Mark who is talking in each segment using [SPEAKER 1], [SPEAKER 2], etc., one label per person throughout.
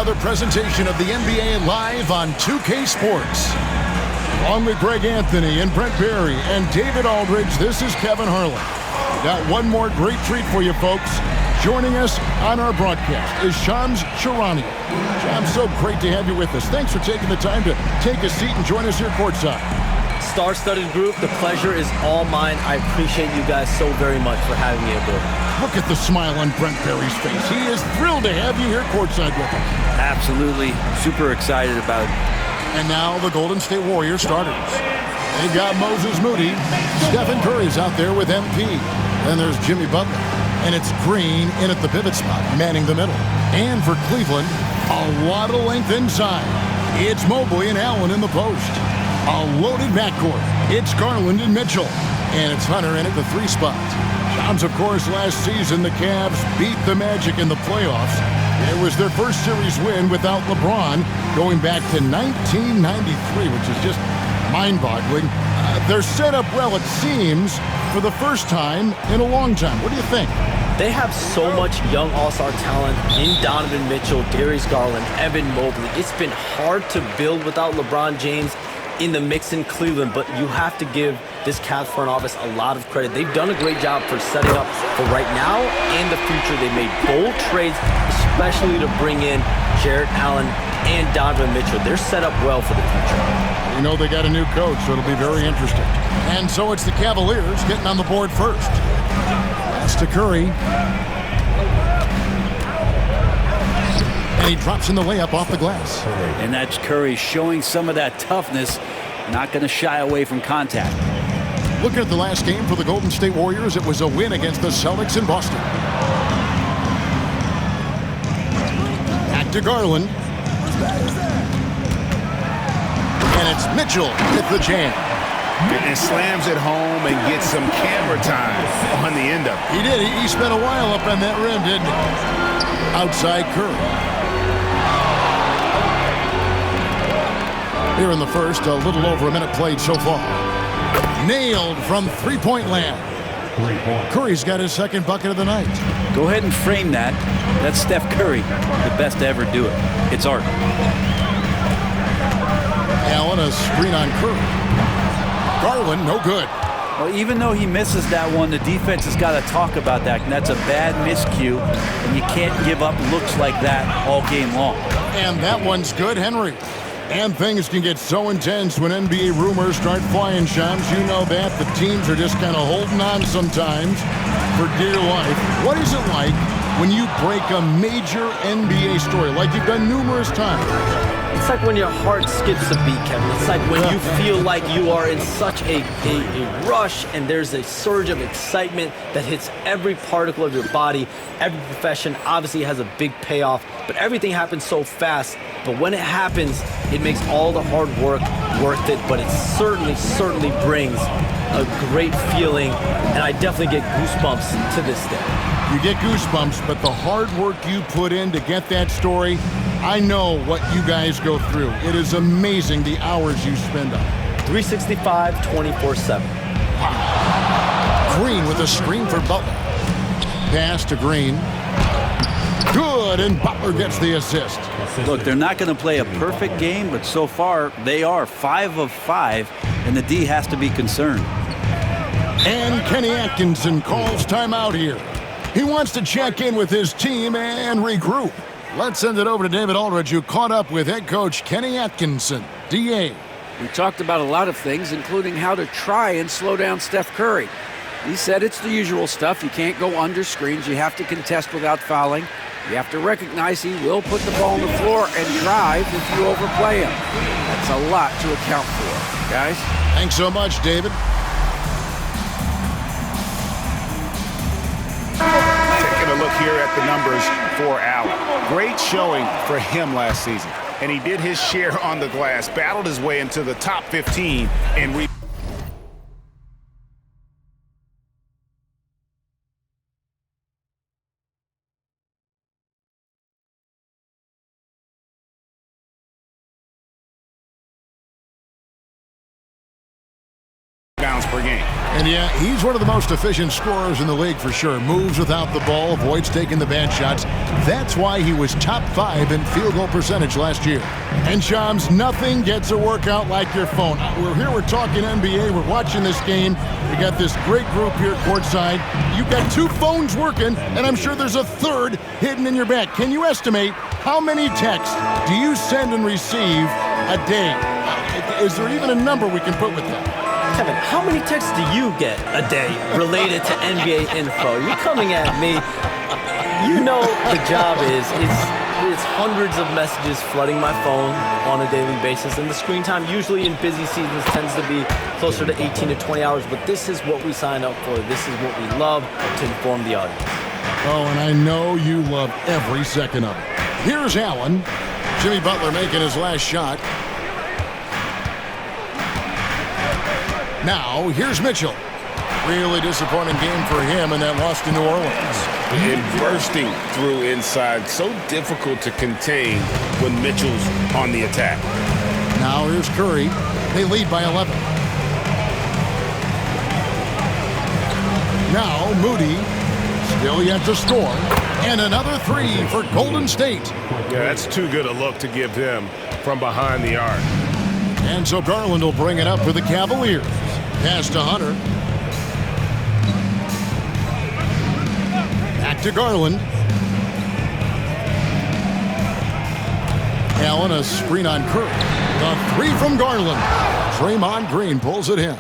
[SPEAKER 1] another presentation of the NBA live on 2K Sports. Along with Greg Anthony and Brent Barry and David Aldridge, this is Kevin Harlan. We got one more great treat for you folks. Joining us on our broadcast is Shams Charania. Shams, so great to have you with us. Thanks for taking the time to take a seat and join us here courtside.
[SPEAKER 2] Star-studded group, the pleasure is all mine. I appreciate you guys so very much for having me aboard.
[SPEAKER 1] Look at the smile on Brent Barry's face. He is thrilled to have you here courtside with him.
[SPEAKER 3] Absolutely. Super excited about it.
[SPEAKER 1] And now the Golden State Warriors starters. They got Moses Moody. Stephen Curry's out there with MP. Then there's Jimmy Butler. And it's Green in at the pivot spot, manning the middle. And for Cleveland, a lot of length inside. It's Mobley and Allen in the post. A loaded backcourt. It's Garland and Mitchell. And it's Hunter in at the 3 spot. Shams, of course, last season the Cavs beat the Magic in the playoffs. It was their first series win without LeBron going back to 1993, which is just mind-boggling. They're set up well, it seems, for the first time in a long time. What do you think?
[SPEAKER 2] They have so much young all-star talent in Donovan Mitchell, Darius Garland, Evan Mobley. It's been hard to build without LeBron James in the mix in Cleveland, but you have to give this Cavs front office a lot of credit. They've done a great job for setting up for right now and the future. They made bold trades, especially to bring in Jarrett Allen and Donovan Mitchell. They're set up well for the future.
[SPEAKER 1] You know they got a new coach, so it'll be very interesting. And so it's the Cavaliers getting on the board first. That's to Curry. And he drops in the layup off the glass.
[SPEAKER 3] And that's Curry showing some of that toughness, not going to shy away from contact.
[SPEAKER 1] Looking at the last game for the Golden State Warriors, it was a win against the Celtics in Boston. Back to Garland. And it's Mitchell with the jam.
[SPEAKER 4] And slams it home and gets some camera time on the end of it.
[SPEAKER 1] He did. He spent a while up on that rim, didn't he? Outside Curry. Here in the first, a little over a minute played so far. Nailed from three-point land. Curry's got his second bucket of the night.
[SPEAKER 3] Go ahead and frame that. That's Steph Curry, the best to ever do it. It's art.
[SPEAKER 1] Allen, a screen on Curry. Garland, no good.
[SPEAKER 3] Well, even though he misses that one, the defense has got to talk about that, and that's a bad miscue, and you can't give up looks like that all game long.
[SPEAKER 1] And that one's good, Henry. And things can get so intense when NBA rumors start flying, Shams. You know that. The teams are just kind of holding on sometimes for dear life. What is it like when you break a major NBA story, like you've done numerous times?
[SPEAKER 2] It's like when your heart skips a beat, Kevin. It's like when you feel like you are in such a rush and there's a surge of excitement that hits every particle of your body. Every profession obviously has a big payoff, but everything happens so fast. But when it happens, it makes all the hard work worth it, but it certainly brings a great feeling, and I definitely get goosebumps to this day.
[SPEAKER 1] You get goosebumps, but the hard work you put in to get that story, I know what you guys go through. It is amazing the hours you spend on it.
[SPEAKER 2] 365, 24/7.
[SPEAKER 1] Green with a screen for Butler. Pass to Green. Good, and Butler gets the assist.
[SPEAKER 3] Look, they're not going to play a perfect game, but so far they are 5 of 5, and the D has to be concerned.
[SPEAKER 1] And Kenny Atkinson calls timeout here. He wants to check in with his team and regroup. Let's send it over to David Aldridge, who caught up with head coach Kenny Atkinson. DA.
[SPEAKER 5] We talked about a lot of things, including how to try and slow down Steph Curry. He said it's the usual stuff. You can't go under screens. You have to contest without fouling. You have to recognize he will put the ball on the floor and drive if you overplay him. That's a lot to account for, guys.
[SPEAKER 1] Thanks so much, David.
[SPEAKER 4] Taking a look here at the numbers for Allen. Great showing for him last season. And he did his share on the glass, battled his way into the top 15, and rebounds per game.
[SPEAKER 1] And yeah, he's one of the most efficient scorers in the league for sure. Moves without the ball, avoids taking the bad shots. That's why he was top 5 in field goal percentage last year. And Shams, nothing gets a workout like your phone. We're here, we're talking NBA, we're watching this game. We got this great group here courtside. You've got 2 phones working, and I'm sure there's a third hidden in your bag. Can you estimate how many texts do you send and receive a day? Is there even a number we can put with that?
[SPEAKER 2] Kevin, how many texts do you get a day related to NBA info? You're coming at me. You know the job is it's hundreds of messages flooding my phone on a daily basis, and the screen time usually in busy seasons tends to be closer to 18 to 20 hours, but this is what we sign up for. This is what we love to inform the audience.
[SPEAKER 1] Oh, and I know you love every second of it. Here's Allen. Jimmy Butler making his last shot. Now, here's Mitchell. Really disappointing game for him, and that loss to New Orleans.
[SPEAKER 4] And bursting through inside. So difficult to contain when Mitchell's on the attack.
[SPEAKER 1] Now, here's Curry. They lead by 11. Now, Moody. Still yet to score. And another 3 for Golden State.
[SPEAKER 6] Yeah, that's too good a look to give him from behind the arc.
[SPEAKER 1] And so Garland will bring it up for the Cavaliers. Pass to Hunter. Back to Garland. Allen, a screen on Curry. The 3 from Garland. Draymond Green pulls it in.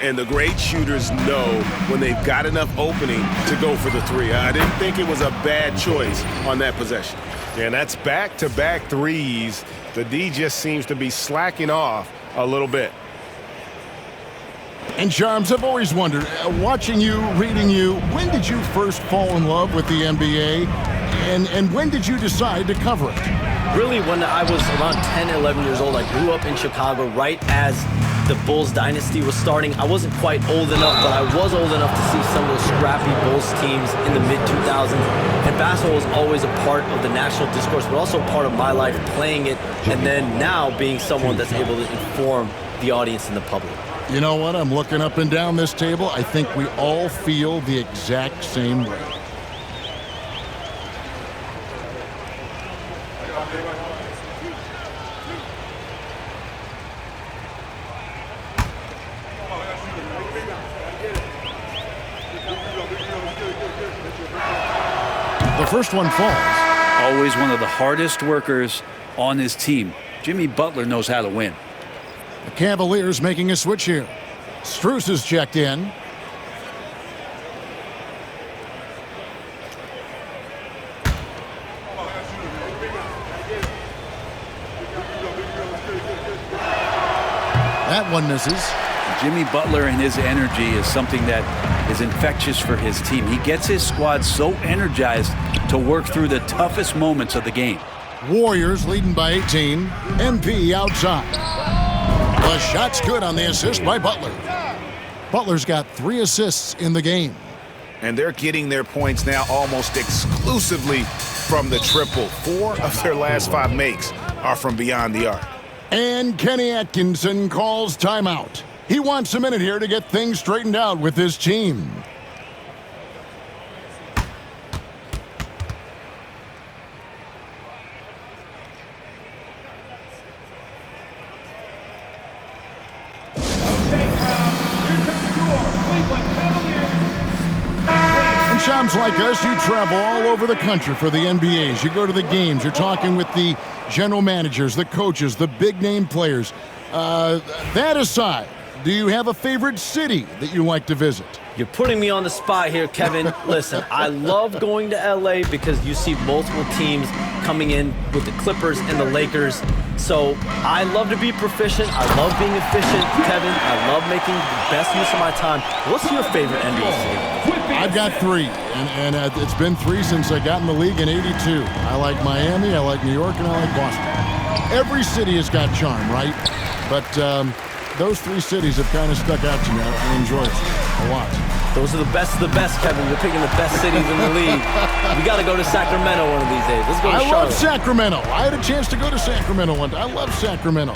[SPEAKER 6] And the great shooters know when they've got enough opening to go for the 3. I didn't think it was a bad choice on that possession. And that's back-to-back threes. The D just seems to be slacking off a little bit.
[SPEAKER 1] And Shams, I've always wondered, watching you, reading you, when did you first fall in love with the NBA? And when did you decide to cover it?
[SPEAKER 2] Really, when I was around 10, 11 years old, I grew up in Chicago right as the Bulls dynasty was starting. I wasn't quite old enough, but I was old enough to see some of those scrappy Bulls teams in the mid-2000s. And basketball was always a part of the national discourse, but also part of my life playing it, and then now being someone that's able to inform the audience and the public.
[SPEAKER 1] You know what? I'm looking up and down this table. I think we all feel the exact same way. The first one falls.
[SPEAKER 3] Always one of the hardest workers on his team. Jimmy Butler knows how to win.
[SPEAKER 1] The Cavaliers making a switch here. Strus is checked in. That one misses.
[SPEAKER 3] Jimmy Butler and his energy is something that is infectious for his team. He gets his squad so energized to work through the toughest moments of the game.
[SPEAKER 1] Warriors leading by 18. MP outside. The shot's good on the assist by Butler. Butler's got 3 assists in the game.
[SPEAKER 4] And they're getting their points now almost exclusively from the triple. 4 of their last 5 makes are from beyond the arc.
[SPEAKER 1] And Kenny Atkinson calls timeout. He wants a minute here to get things straightened out with his team. And Shams, like us, you travel all over the country for the NBAs. You go to the games. You're talking with the general managers, the coaches, the big-name players. That aside, do you have a favorite city that you like to visit?
[SPEAKER 2] You're putting me on the spot here, Kevin. Listen, I love going to LA because you see multiple teams coming in with the Clippers and the Lakers. So I love to be proficient. I love being efficient, Kevin. I love making the best use of my time. What's your favorite NBA city?
[SPEAKER 1] I've got 3, and it's been 3 since I got in the league in '82. I like Miami, I like New York, and I like Boston. Every city has got charm, right? But those 3 cities have kind of stuck out to me. I enjoy it a lot.
[SPEAKER 2] Those are the best of the best, Kevin. You're picking the best cities in the league. We got to go to Sacramento one of these days. Let's go to Charlotte.
[SPEAKER 1] I love Sacramento. I had a chance to go to Sacramento one time. I love Sacramento.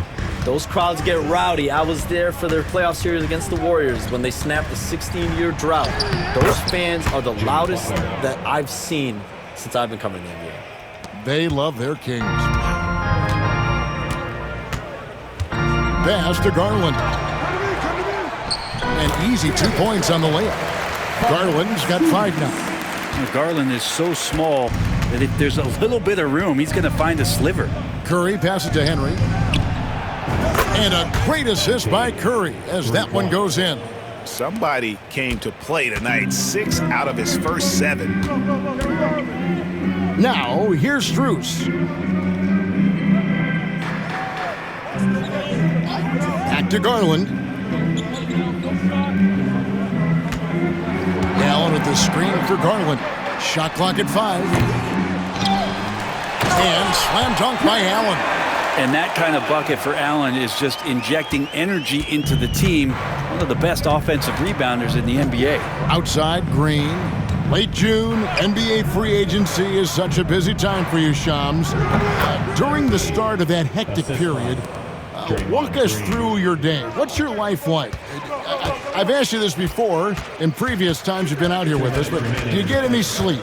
[SPEAKER 2] Those crowds get rowdy. I was there for their playoff series against the Warriors when they snapped the 16-year drought. Those fans are the loudest that I've seen since I've been covering the NBA.
[SPEAKER 1] They love their Kings. Pass to Garland. An easy 2 points on the layup. Garland's got 5 now.
[SPEAKER 3] Garland is so small that if there's a little bit of room, he's going to find a sliver.
[SPEAKER 1] Curry passes to Henry. And a great assist by Curry as that one goes in.
[SPEAKER 4] Somebody came to play tonight. 6 out of his first 7.
[SPEAKER 1] Now, here's Strus. Back to Garland. Allen with the screen for Garland. Shot clock at 5. And slam dunk by Allen.
[SPEAKER 3] And that kind of bucket for Allen is just injecting energy into the team. One of the best offensive rebounders in the NBA.
[SPEAKER 1] Outside, Green. Late June, NBA free agency is such a busy time for you, Shams. During the start of that hectic period, walk us through your day. What's your life like? I've asked you this before in previous times you've been out here with us, but do you get any sleep?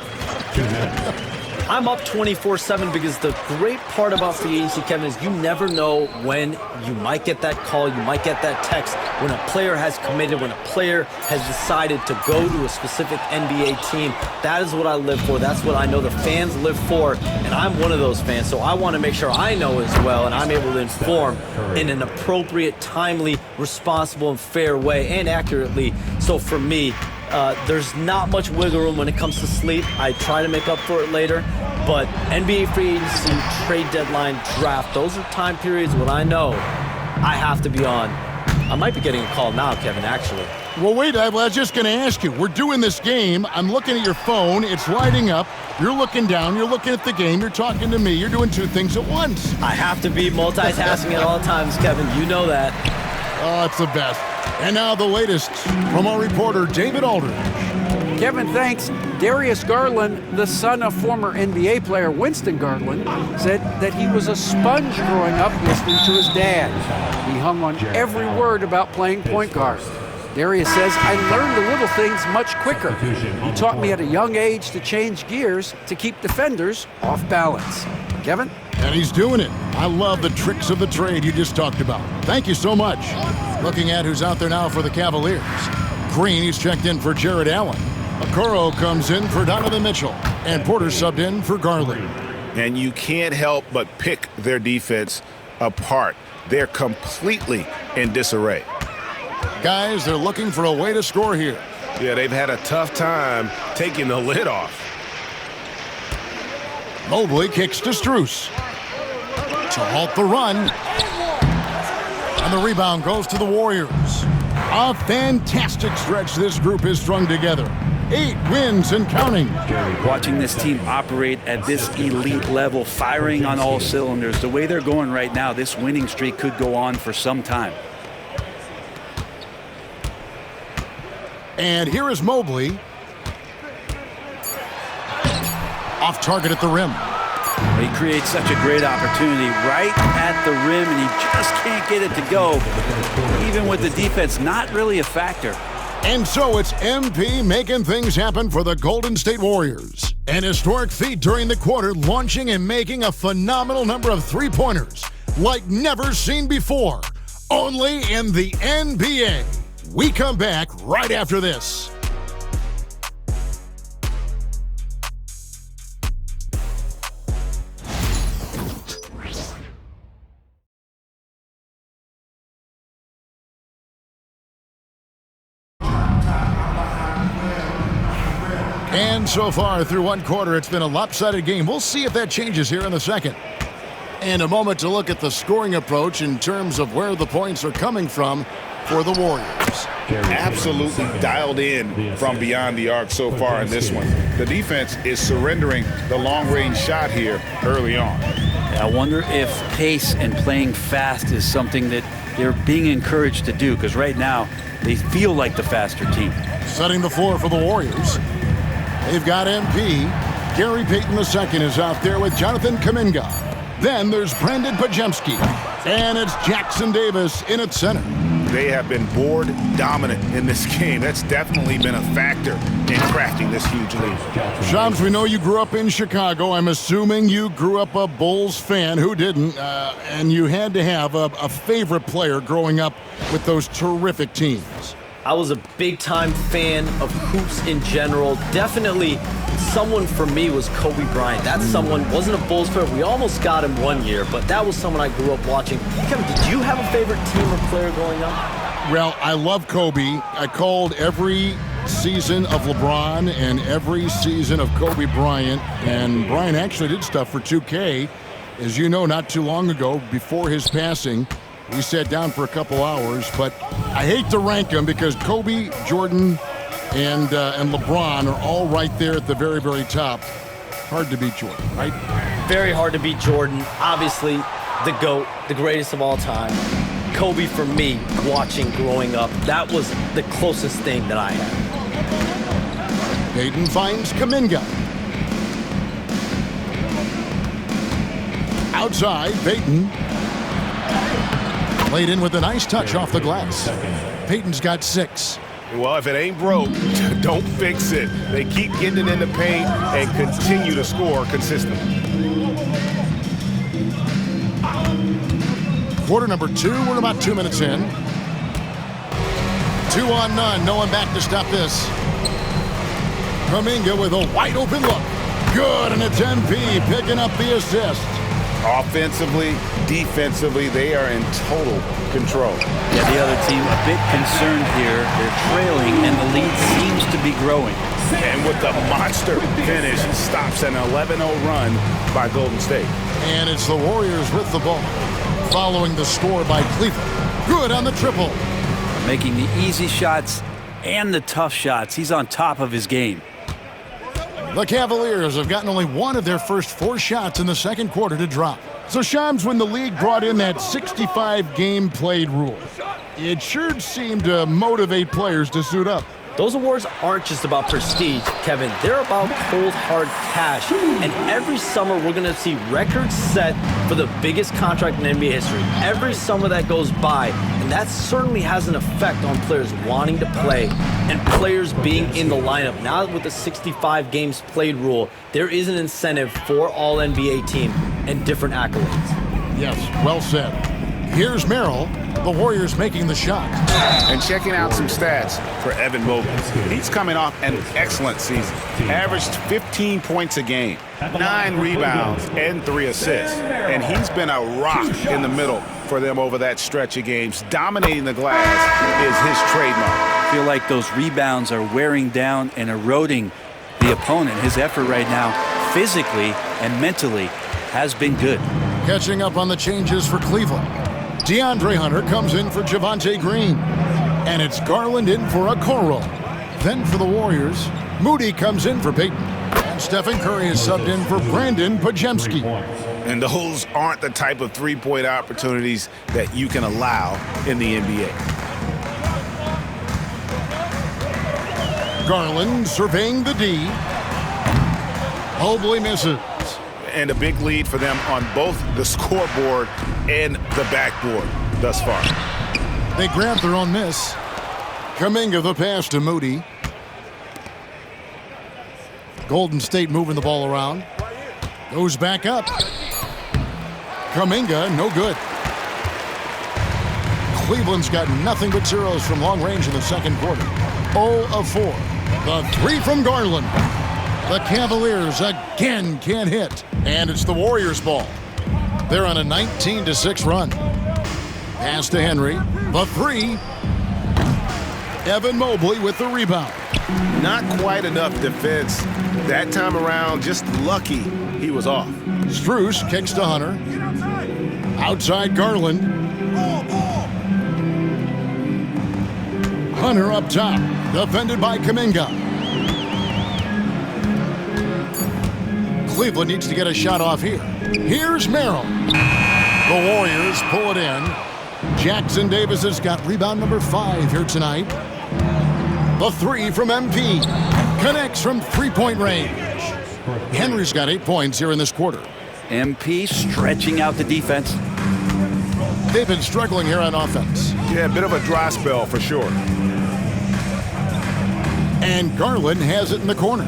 [SPEAKER 2] I'm up 24/7 because the great part about free agency, Kevin, is you never know when you might get that call, you might get that text, when a player has committed, when a player has decided to go to a specific NBA team. That is what I live for. That's what I know the fans live for, and I'm one of those fans, so I want to make sure I know as well, and I'm able to inform in an appropriate, timely, responsible, and fair way, and accurately. So for me, there's not much wiggle room when it comes to sleep. I try to make up for it later, but NBA free agency, trade deadline, draft, those are time periods when I know I have to be on. I might be getting a call now, Kevin, actually.
[SPEAKER 1] Well, wait, I was just going to ask you. We're doing this game. I'm looking at your phone. It's lighting up. You're looking down. You're looking at the game. You're talking to me. You're doing 2 things at once.
[SPEAKER 2] I have to be multitasking at all times, Kevin. You know that.
[SPEAKER 1] Oh, it's the best. And now the latest from our reporter, David Aldridge.
[SPEAKER 5] Kevin, thanks. Darius Garland, the son of former NBA player Winston Garland, said that he was a sponge growing up listening to his dad. He hung on every word about playing point guard. Darius says, I learned the little things much quicker. He taught me at a young age to change gears to keep defenders off balance. Kevin?
[SPEAKER 1] And he's doing it. I love the tricks of the trade you just talked about. Thank you so much. Looking at who's out there now for the Cavaliers. Green, he's checked in for Jared Allen. Okoro comes in for Donovan Mitchell. And Porter subbed in for Garland.
[SPEAKER 4] And you can't help but pick their defense apart. They're completely in disarray.
[SPEAKER 1] Guys, they're looking for a way to score here.
[SPEAKER 6] Yeah, they've had a tough time taking the lid off.
[SPEAKER 1] Mobley kicks to Strus to halt the run. And the rebound goes to the Warriors. A fantastic stretch this group has strung together. 8 wins and counting.
[SPEAKER 3] Watching this team operate at this elite level, firing on all cylinders, the way they're going right now, this winning streak could go on for some time.
[SPEAKER 1] And here is Mobley. Off target at the rim.
[SPEAKER 3] He creates such a great opportunity right at the rim, and he just can't get it to go. Even with the defense not really a factor.
[SPEAKER 1] And so it's MP making things happen for the Golden State Warriors. An historic feat during the quarter, launching and making a phenomenal number of three-pointers like never seen before. Only in the NBA. We come back right after this. And so far through one quarter, it's been a lopsided game. We'll see if that changes here in the second. And a moment to look at the scoring approach in terms of where the points are coming from for the Warriors.
[SPEAKER 4] Absolutely dialed in from beyond the arc so far in this one. The defense is surrendering the long-range shot here early on.
[SPEAKER 3] I wonder if pace and playing fast is something that they're being encouraged to do, because right now they feel like the faster team.
[SPEAKER 1] Setting the floor for the Warriors. They've got MP. Gary Payton II is out there with Jonathan Kuminga. Then there's Brandon Pajemski. And it's Jackson Davis in at center.
[SPEAKER 4] They have been board dominant in this game. That's definitely been a factor in crafting this huge lead.
[SPEAKER 1] Shams, we know you grew up in Chicago. I'm assuming you grew up a Bulls fan. Who didn't? And you had to have a favorite player growing up with those terrific teams.
[SPEAKER 2] I was a big-time fan of hoops in general. Definitely someone for me was Kobe Bryant. That someone wasn't a Bulls player. We almost got him one year, but that was someone I grew up watching. Kevin, did you have a favorite team or player growing up?
[SPEAKER 1] Well, I love Kobe. I called every season of LeBron and every season of Kobe Bryant. And Bryant actually did stuff for 2K. As you know, not too long ago, before his passing, we sat down for a couple hours. But I hate to rank them because Kobe, Jordan, and LeBron are all right there at the very, very top. Hard to beat Jordan, right?
[SPEAKER 2] Very hard to beat Jordan. Obviously, the GOAT, the greatest of all time. Kobe, for me, watching growing up, that was the closest thing that I had.
[SPEAKER 1] Payton finds Kuminga. Outside, Payton. Laid in with a nice touch off the glass. Payton's got 6.
[SPEAKER 4] Well, if it ain't broke, don't fix it. They keep getting in the paint and continue to score consistently.
[SPEAKER 1] Quarter number 2, we're about 2 minutes in. 2 on none, no one back to stop this. Kuminga with a wide open look. Good, and it's MP picking up the assist.
[SPEAKER 4] Offensively, defensively, they are in total control.
[SPEAKER 3] Yeah, the other team a bit concerned here. They're trailing, and the lead seems to be growing.
[SPEAKER 4] And with the monster finish, he stops an 11-0 run by Golden State.
[SPEAKER 1] And it's the Warriors with the ball, following the score by Cleveland. Good on the triple.
[SPEAKER 3] Making the easy shots and the tough shots. He's on top of his game.
[SPEAKER 1] The Cavaliers have gotten only one of their first 4 shots in the second quarter to drop. So Shams, when the league brought in that 65 game played rule, it sure seemed to motivate players to suit up.
[SPEAKER 2] Those awards aren't just about prestige, Kevin. They're about cold, hard cash. And every summer, we're going to see records set for the biggest contract in NBA history. Every summer that goes by, and that certainly has an effect on players wanting to play and players being in the lineup. Now with the 65 games played rule, there is an incentive for all NBA team and different accolades.
[SPEAKER 1] Yes, well said. Here's Merrill. The Warriors making the shot.
[SPEAKER 4] And checking out some stats for Evan Mobley. He's coming off an excellent season. Averaged 15 points a game, 9 rebounds, and 3 assists. And he's been a rock in the middle for them over that stretch of games. Dominating the glass is his trademark.
[SPEAKER 3] I feel like those rebounds are wearing down and eroding the opponent. His effort right now, physically and mentally, has been good.
[SPEAKER 1] Catching up on the changes for Cleveland. DeAndre Hunter comes in for Javonte Green. And it's Garland in for Okoro. Then for the Warriors, Moody comes in for Payton. And Stephen Curry is subbed in for Brandon Pajemski.
[SPEAKER 4] And those aren't the type of three-point opportunities that you can allow in the NBA.
[SPEAKER 1] Garland surveying the D. Mobley misses.
[SPEAKER 4] And a big lead for them on both the scoreboard and the backboard thus far.
[SPEAKER 1] They grab their own miss. Kuminga the pass to Moody. Golden State moving the ball around. Goes back up. Kuminga, no good. Cleveland's got nothing but zeros from long range in the second quarter. 0 of 4. The 3 from Garland. The Cavaliers again can't hit. And it's the Warriors' ball. They're on a 19-6 run. Pass to Henry. The 3. Evan Mobley with the rebound.
[SPEAKER 4] Not quite enough defense. That time around, just lucky he was off.
[SPEAKER 1] Strus kicks to Hunter. Outside Garland. Hunter up top. Defended by Kuminga. Cleveland needs to get a shot off here. Here's Merrill. The Warriors pull it in. Jackson Davis has got rebound number 5 here tonight. The 3 from MP. Connects from 3-point range. Henry's got 8 points here in this quarter.
[SPEAKER 3] MP stretching out the defense.
[SPEAKER 1] They've been struggling here on offense.
[SPEAKER 4] Yeah, a bit of a dry spell for sure.
[SPEAKER 1] And Garland has it in the corner.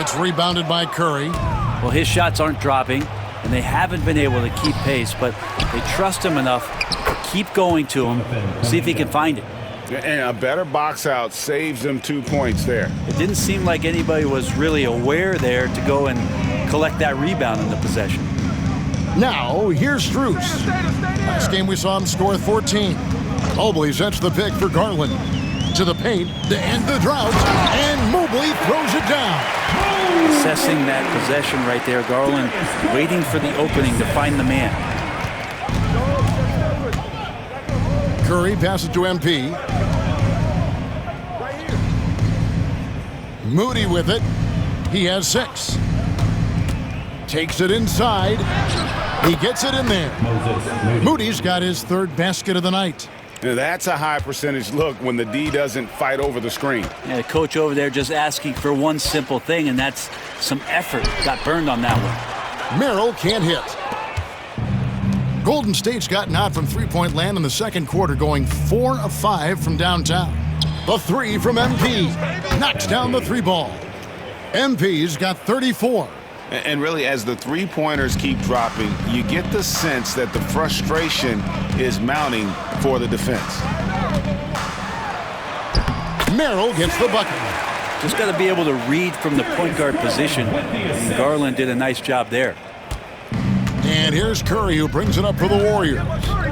[SPEAKER 1] It's rebounded by Curry.
[SPEAKER 3] Well, his shots aren't dropping, and they haven't been able to keep pace, but they trust him enough to keep going to him, see if he can find it.
[SPEAKER 4] And a better box out saves them 2 points there.
[SPEAKER 3] It didn't seem like anybody was really aware there to go and collect that rebound in the possession.
[SPEAKER 1] Now, here's Strus. Last game we saw him score 14. Mobley sets the pick for Garland. To the paint to end the drought, and Mobley throws it down.
[SPEAKER 3] Assessing that possession right there, Garland waiting for the opening to find the man.
[SPEAKER 1] Curry passes to MP. Moody with it. He has 6. Takes it inside. He gets it in there. Moody's got his 3rd basket of the night.
[SPEAKER 4] Now that's a high percentage look when the D doesn't fight over the screen.
[SPEAKER 3] Yeah, the coach over there just asking for one simple thing, and that's some effort. Got burned on that one.
[SPEAKER 1] Merrill can't hit. Golden State's gotten out from three-point land in the second quarter, going 4 of 5 from downtown. The 3 from MP. Knocks down the 3 ball. MP's got 34.
[SPEAKER 4] And really, as the three-pointers keep dropping, you get the sense that the frustration is mounting for the defense.
[SPEAKER 1] Merrill gets the bucket.
[SPEAKER 3] Just got to be able to read from the point guard position, and Garland did a nice job there.
[SPEAKER 1] And here's Curry, who brings it up for the Warriors.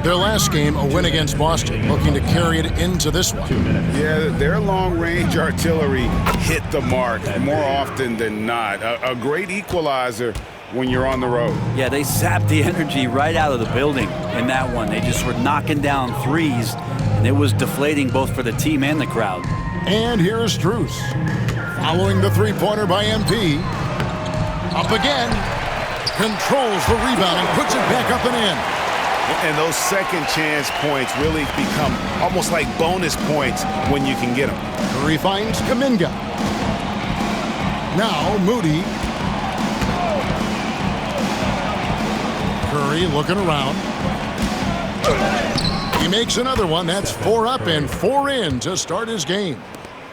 [SPEAKER 1] Their last game, a win against Boston, looking to carry it into this one.
[SPEAKER 4] Yeah, their long-range artillery hit the mark more often than not. A great equalizer when you're on the road.
[SPEAKER 3] Yeah, they zapped the energy right out of the building in that one. They just were knocking down threes, and it was deflating both for the team and the crowd.
[SPEAKER 1] And here's Strus. Following the three-pointer by MP. Up again. Controls the rebound and puts it back up and in.
[SPEAKER 4] And those second chance points really become almost like bonus points when you can get them.
[SPEAKER 1] Curry finds Kuminga. Now Moody. Curry looking around. He makes another one. That's 4 up and 4 in to start his game.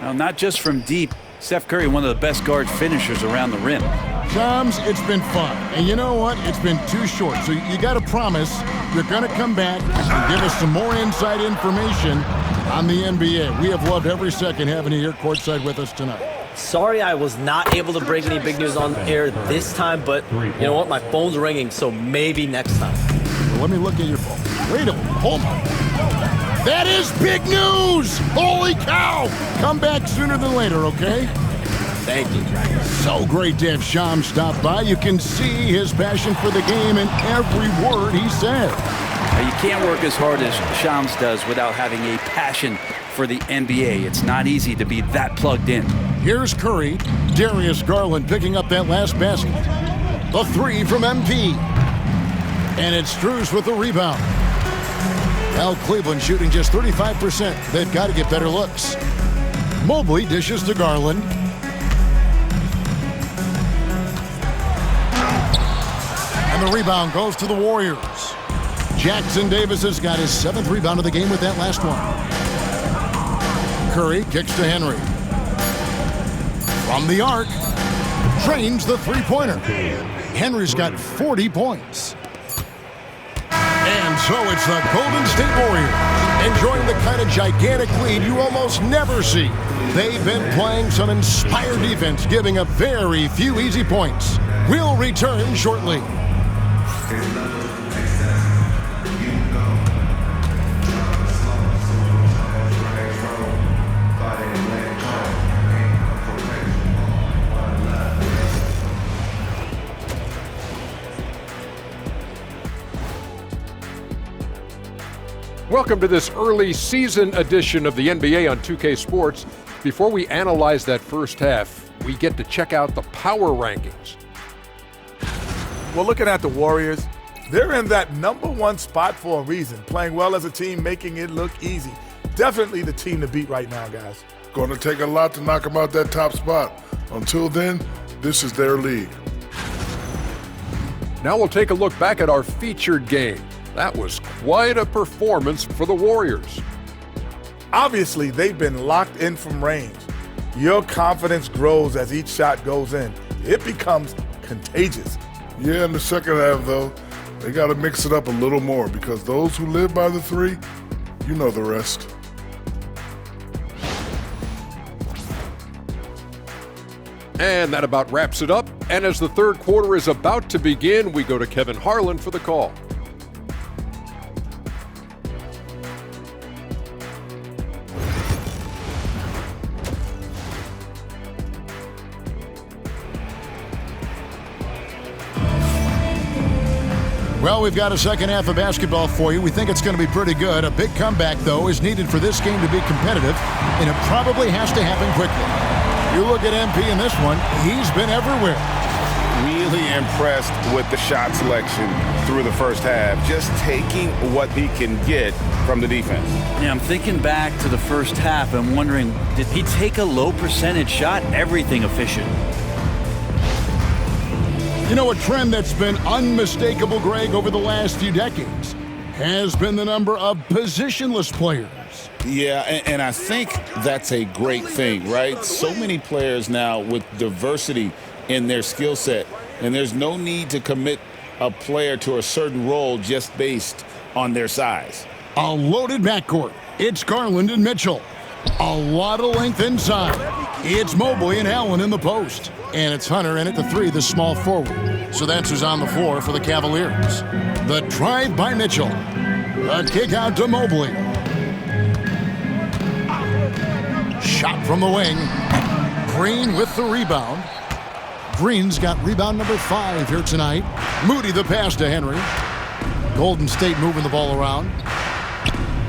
[SPEAKER 3] Now, not just from deep, Steph Curry, one of the best guard finishers around the rim.
[SPEAKER 1] Shams, it's been fun. And you know what? It's been too short. So you got to promise you're going to come back and give us some more inside information on the NBA. We have loved every second having you here courtside with us tonight.
[SPEAKER 2] Sorry I was not able to break any big news on air this time, but you know what? My phone's ringing, so maybe next time.
[SPEAKER 1] Well, let me look at your phone. Wait a minute. Hold on. That is big news! Holy cow! Come back sooner than later, okay?
[SPEAKER 2] Thank you.
[SPEAKER 1] So great to have Shams stop by. You can see his passion for the game in every word he said.
[SPEAKER 3] Now, you can't work as hard as Shams does without having a passion for the NBA. It's not easy to be that plugged in.
[SPEAKER 1] Here's Curry. Darius Garland picking up that last basket. The 3 from MP. And it's Strus with the rebound. Now Cleveland shooting just 35%. They've got to get better looks. Mobley dishes to Garland. And the rebound goes to the Warriors. Jackson Davis has got his 7th rebound of the game with that last one. Curry kicks to Henry. From the arc, drains the three-pointer. Henry's got 40 points. And so it's the Golden State Warriors enjoying the kind of gigantic lead you almost never see. They've been playing some inspired defense, giving up very few easy points. We'll return shortly.
[SPEAKER 7] Welcome to this early season edition of the NBA on 2K Sports. Before we analyze that first half, we get to check out the power rankings.
[SPEAKER 8] Well, looking at the Warriors, they're in that #1 spot for a reason, playing well as a team, making it look easy.
[SPEAKER 9] definitely the team to beat right now, guys.
[SPEAKER 10] Going to take a lot to knock them out that top spot. Until then, this is their league.
[SPEAKER 7] Now we'll take a look back at our featured game. That was quite a performance for the Warriors.
[SPEAKER 9] Obviously, they've been locked in from range. Your confidence grows as each shot goes in. It becomes contagious.
[SPEAKER 10] Yeah, in the second half, though, they got to mix it up a little more because those who live by the three, you know the rest.
[SPEAKER 7] And that about wraps it up. And as the third quarter is about to begin, we go to Kevin Harlan for the call.
[SPEAKER 1] Well, we've got a second half of basketball for you. We think it's going to be pretty good. A big comeback, though, is needed for this game to be competitive, and it probably has to happen quickly. You look at MP in this one, he's been everywhere.
[SPEAKER 4] Really impressed with the shot selection through the first half, just taking what he can get from the defense.
[SPEAKER 3] Yeah, I'm thinking back to the first half. I'm wondering, did he take a low percentage shot? Everything efficient.
[SPEAKER 1] You know, a trend that's been unmistakable, Greg, over the last few decades has been the number of positionless players.
[SPEAKER 4] Yeah, and I think that's a great thing, right? So many players now with diversity in their skill set, and there's no need to commit a player to a certain role just based on their size.
[SPEAKER 1] A loaded backcourt. It's Garland and Mitchell. A lot of length inside. It's Mobley and Allen in the post. And it's Hunter in at the three, the small forward. So that's who's on the floor for the Cavaliers. The drive by Mitchell. A kick out to Mobley. Shot from the wing. Green with the rebound. Green's got rebound number 5 here tonight. Moody the pass to Henry. Golden State moving the ball around.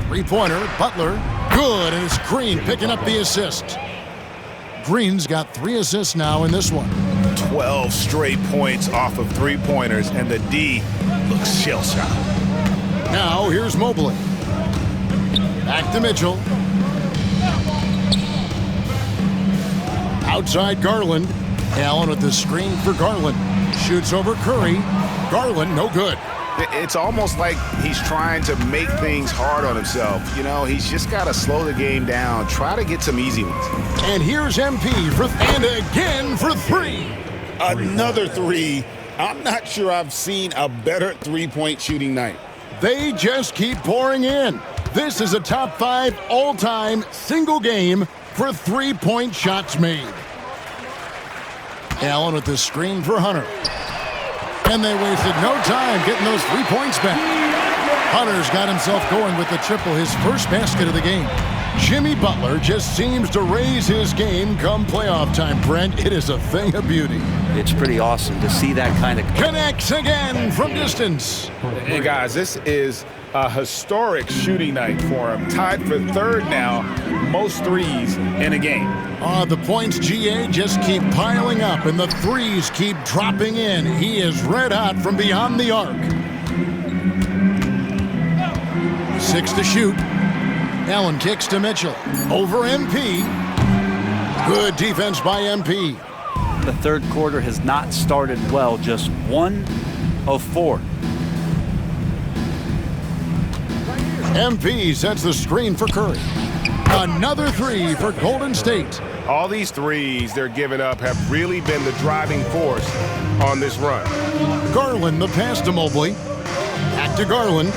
[SPEAKER 1] Three-pointer, Butler. Good, and it's Green picking up the assist. Green's got 3 assists now in this one.
[SPEAKER 4] 12 straight points off of three-pointers, and the D looks shell-shocked.
[SPEAKER 1] Now here's Mobley. Back to Mitchell. Outside Garland. Allen with the screen for Garland. Shoots over Curry. Garland, no good.
[SPEAKER 4] It's almost like he's trying to make things hard on himself. You know, he's just got to slow the game down, try to get some easy ones.
[SPEAKER 1] And here's MP and again for 3.
[SPEAKER 4] Another 3. I'm not sure I've seen a better three-point shooting night.
[SPEAKER 1] They just keep pouring in. This is a top 5 all-time single game for three-point shots made. Allen with the screen for Hunter. And they wasted no time getting those 3 points back. Hunter's got himself going with the triple, his first basket of the game. Jimmy Butler just seems to raise his game come playoff time, Brent. It is a thing of beauty.
[SPEAKER 3] It's pretty awesome to see that kind of...
[SPEAKER 1] Connects again from distance.
[SPEAKER 4] Hey, guys, this is a historic shooting night for him. Tied for 3rd now, most threes in a game.
[SPEAKER 1] The points, GA, just keep piling up, and the threes keep dropping in. He is red hot from beyond the arc. 6 to shoot. Allen kicks to Mitchell. Over MP. Good defense by MP.
[SPEAKER 3] The third quarter has not started well, just 1 of 4.
[SPEAKER 1] MP sets the screen for Curry. Another 3 for Golden State.
[SPEAKER 6] All these threes they're giving up have really been the driving force on this run.
[SPEAKER 1] Garland, the pass to Mobley. Back to Garland.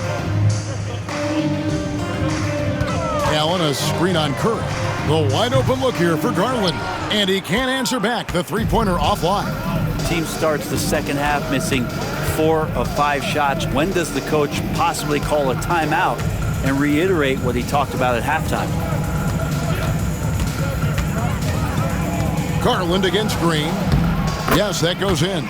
[SPEAKER 1] Allen, a screen on Curry. The wide open look here for Garland. And he can't answer back. The three-pointer offline.
[SPEAKER 3] Team starts the second half missing 4 of 5 shots. When does the coach possibly call a timeout and reiterate what he talked about at halftime?
[SPEAKER 1] Garland against Green. Yes, that goes in.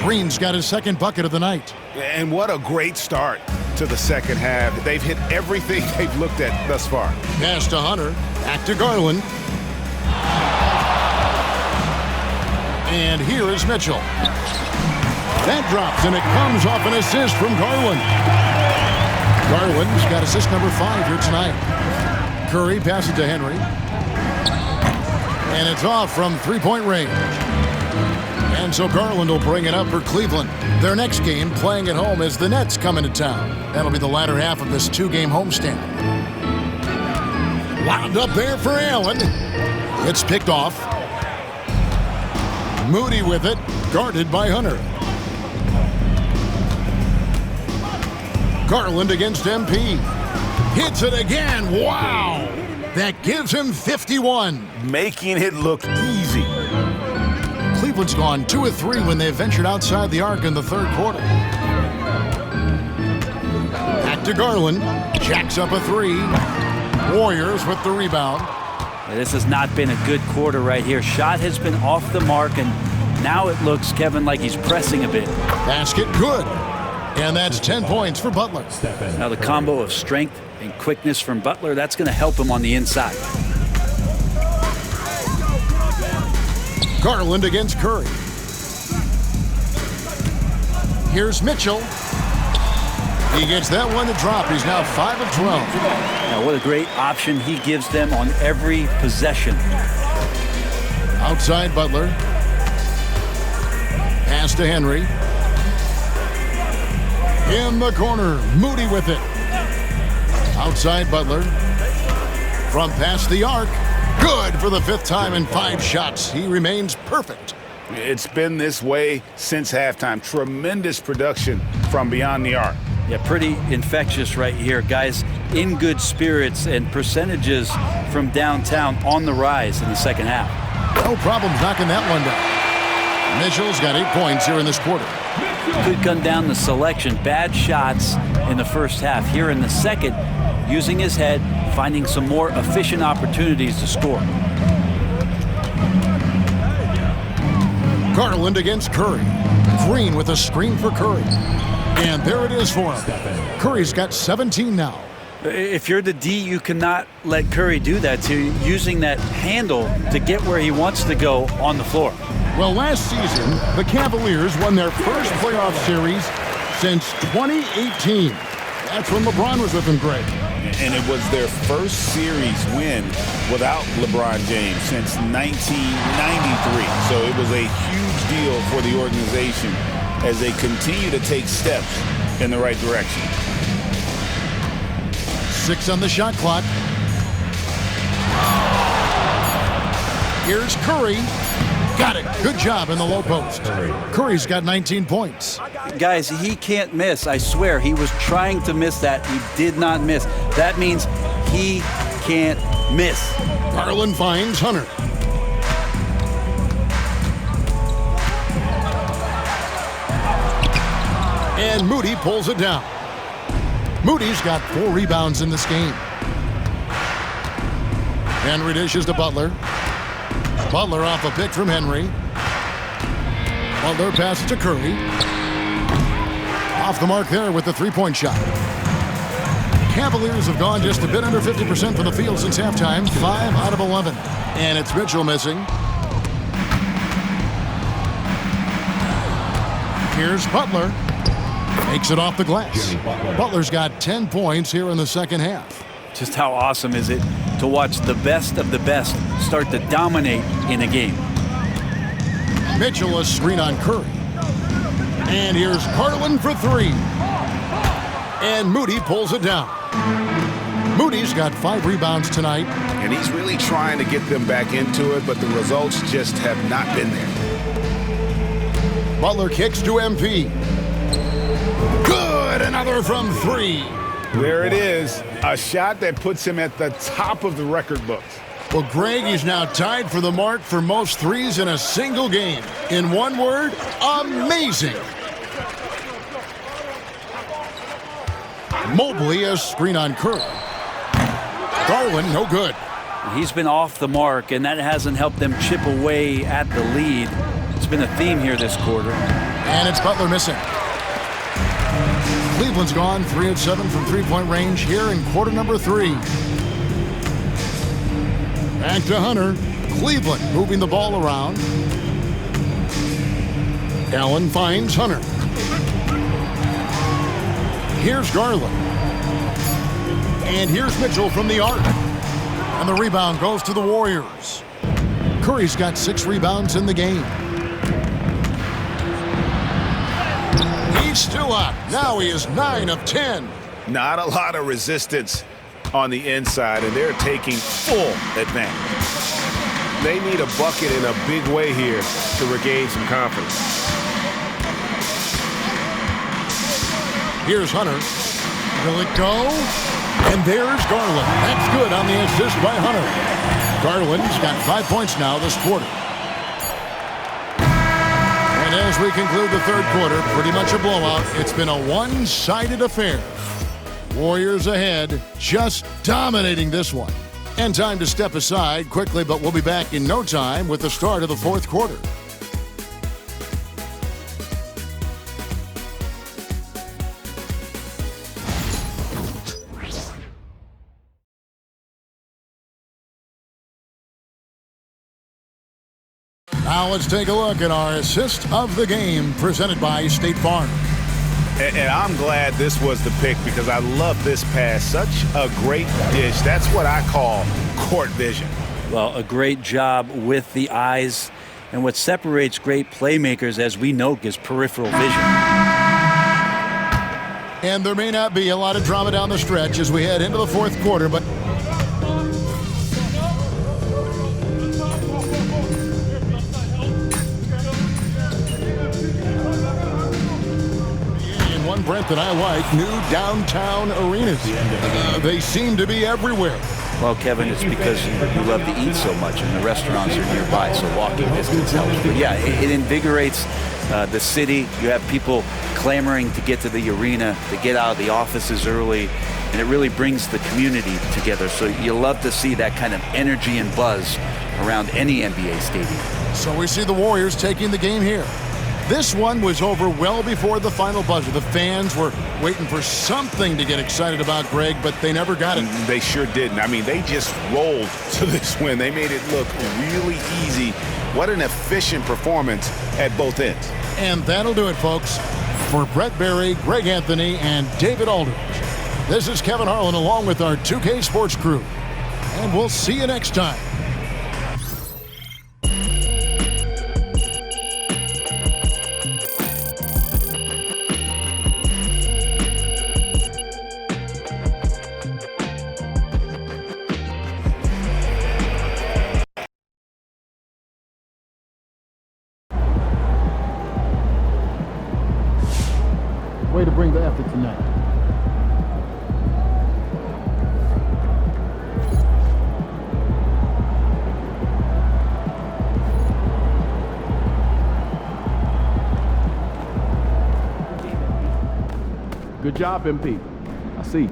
[SPEAKER 1] Green's got his second bucket of the night.
[SPEAKER 6] And what a great start to the second half. They've hit everything they've looked at thus far.
[SPEAKER 1] Pass to Hunter. Back to Garland. And here is Mitchell. That drops, and it comes off an assist from Garland. Garland's got assist number 5 here tonight. Curry passes to Henry. And it's off from three-point range. And so Garland will bring it up for Cleveland. Their next game, playing at home, is the Nets coming to town. That'll be the latter half of this two-game homestand. Wound up there for Allen. It's picked off. Moody with it, guarded by Hunter. Garland against MP. Hits it again. Wow! That gives him 51.
[SPEAKER 4] Making it look easy.
[SPEAKER 1] Cleveland's gone 2 of 3 when they ventured outside the arc in the third quarter. Back to Garland. Jacks up a 3. Warriors with the rebound.
[SPEAKER 3] This has not been a good quarter right here. Shot has been off the mark, and now it looks, Kevin, like he's pressing a bit.
[SPEAKER 1] Basket good. And that's 10 points for Butler.
[SPEAKER 3] Now the combo of strength and quickness from Butler, that's going to help him on the inside.
[SPEAKER 1] Garland against Curry. Here's Mitchell. He gets that one to drop. He's now 5 of 12.
[SPEAKER 3] Now what a great option he gives them on every possession.
[SPEAKER 1] Outside Butler. Pass to Henry. In the corner, Moody with it. Outside Butler. From past the arc. Good for the 5th time in 5 shots. He remains perfect.
[SPEAKER 4] It's been this way since halftime. Tremendous production from beyond the arc.
[SPEAKER 3] Yeah, pretty infectious right here. Guys in good spirits, and percentages from downtown on the rise in the second half.
[SPEAKER 1] No problems knocking that one down. Mitchell's got 8 points here in this quarter.
[SPEAKER 3] Could come down the selection. Bad shots in the first half. Here in the second, using his head, finding some more efficient opportunities to score.
[SPEAKER 1] Garland against Curry. Green with a screen for Curry. And there it is for him. Curry's got 17 now.
[SPEAKER 3] If you're the D, you cannot let Curry do that to you, using that handle to get where he wants to go on the floor.
[SPEAKER 1] Well, last season, the Cavaliers won their first playoff series since 2018. That's when LeBron was with them, Greg.
[SPEAKER 4] And it was their first series win without LeBron James since 1993. So it was a huge deal for the organization as they continue to take steps in the right direction.
[SPEAKER 1] 6 on the shot clock. Here's Curry. Got it. Good job in the low post. Curry's got 19 points.
[SPEAKER 3] Guys, he can't miss. I swear, he was trying to miss that. He did not miss. That means he can't miss.
[SPEAKER 1] Garland finds Hunter. And Moody pulls it down. Moody's got 4 rebounds in this game. Henry dishes to Butler. Butler off a pick from Henry. Butler passes to Curry. Off the mark there with the 3-point shot. Cavaliers have gone just a bit under 50% from the field since halftime. 5 out of 11. And it's Mitchell missing. Here's Butler. Makes it off the glass. Butler's got 10 points here in the second half.
[SPEAKER 3] Just how awesome is it to watch the best of the best start to dominate in a game.
[SPEAKER 1] Mitchell, a screen on Curry. And here's Garland for 3. And Moody pulls it down. Moody's got 5 rebounds tonight.
[SPEAKER 4] And he's really trying to get them back into it, but the results just have not been there.
[SPEAKER 1] Butler kicks to MP. Good, another from 3.
[SPEAKER 4] There it is, a shot that puts him at the top of the record books.
[SPEAKER 1] Well, Greg is now tied for the mark for most threes in a single game. In one word, amazing. Mobley, a screen on Curry. Garland, no good.
[SPEAKER 3] He's been off the mark, and that hasn't helped them chip away at the lead. It's been a theme here this quarter.
[SPEAKER 1] And it's Butler missing. Cleveland's gone 3 of 7 from 3-point range here in quarter number 3. Back to Hunter. Cleveland moving the ball around. Allen finds Hunter. Here's Garland. And here's Mitchell from the arc. And the rebound goes to the Warriors. Curry's got 6 rebounds in the game. He's still up. Now he is 9 of 10.
[SPEAKER 4] Not a lot of resistance on the inside, and they're taking full advantage.
[SPEAKER 6] They need a bucket in a big way here to regain some confidence.
[SPEAKER 1] Here's Hunter. Will it go? And there's Garland. That's good on the assist by Hunter. Garland's got 5 points now this quarter. And as we conclude the third quarter, pretty much a blowout. It's been a one-sided affair. Warriors ahead, just dominating this one. And time to step aside quickly, but we'll be back in no time with the start of the fourth quarter. Now let's take a look at our assist of the game presented by State Farm.
[SPEAKER 4] And I'm glad this was the pick because I love this pass. Such a great dish. That's what I call court vision.
[SPEAKER 3] Well, a great job with the eyes. And what separates great playmakers, as we know, is peripheral vision.
[SPEAKER 1] And there may not be a lot of drama down the stretch as we head into the fourth quarter, but Brent, that I like new downtown arenas. They seem to be everywhere.
[SPEAKER 3] Well, Kevin, it's because you love to eat so much and the restaurants are nearby, so walking distance helps. But yeah, it invigorates the city. You have people clamoring to get to the arena, to get out of the offices early, and it really brings the community together. So you love to see that kind of energy and buzz around any NBA stadium.
[SPEAKER 1] So we see the Warriors taking the game here. This one was over well before the final buzzer. The fans were waiting for something to get excited about, Greg, but they never got it.
[SPEAKER 4] They sure didn't. I mean, they just rolled to this win. They made it look really easy. What an efficient performance at both ends.
[SPEAKER 1] And that'll do it, folks. For Brett Barry, Greg Anthony, and David Aldridge, this is Kevin Harlan along with our 2K Sports crew. And we'll see you next time. Way to bring the effort tonight.
[SPEAKER 11] Good job, MP. I see.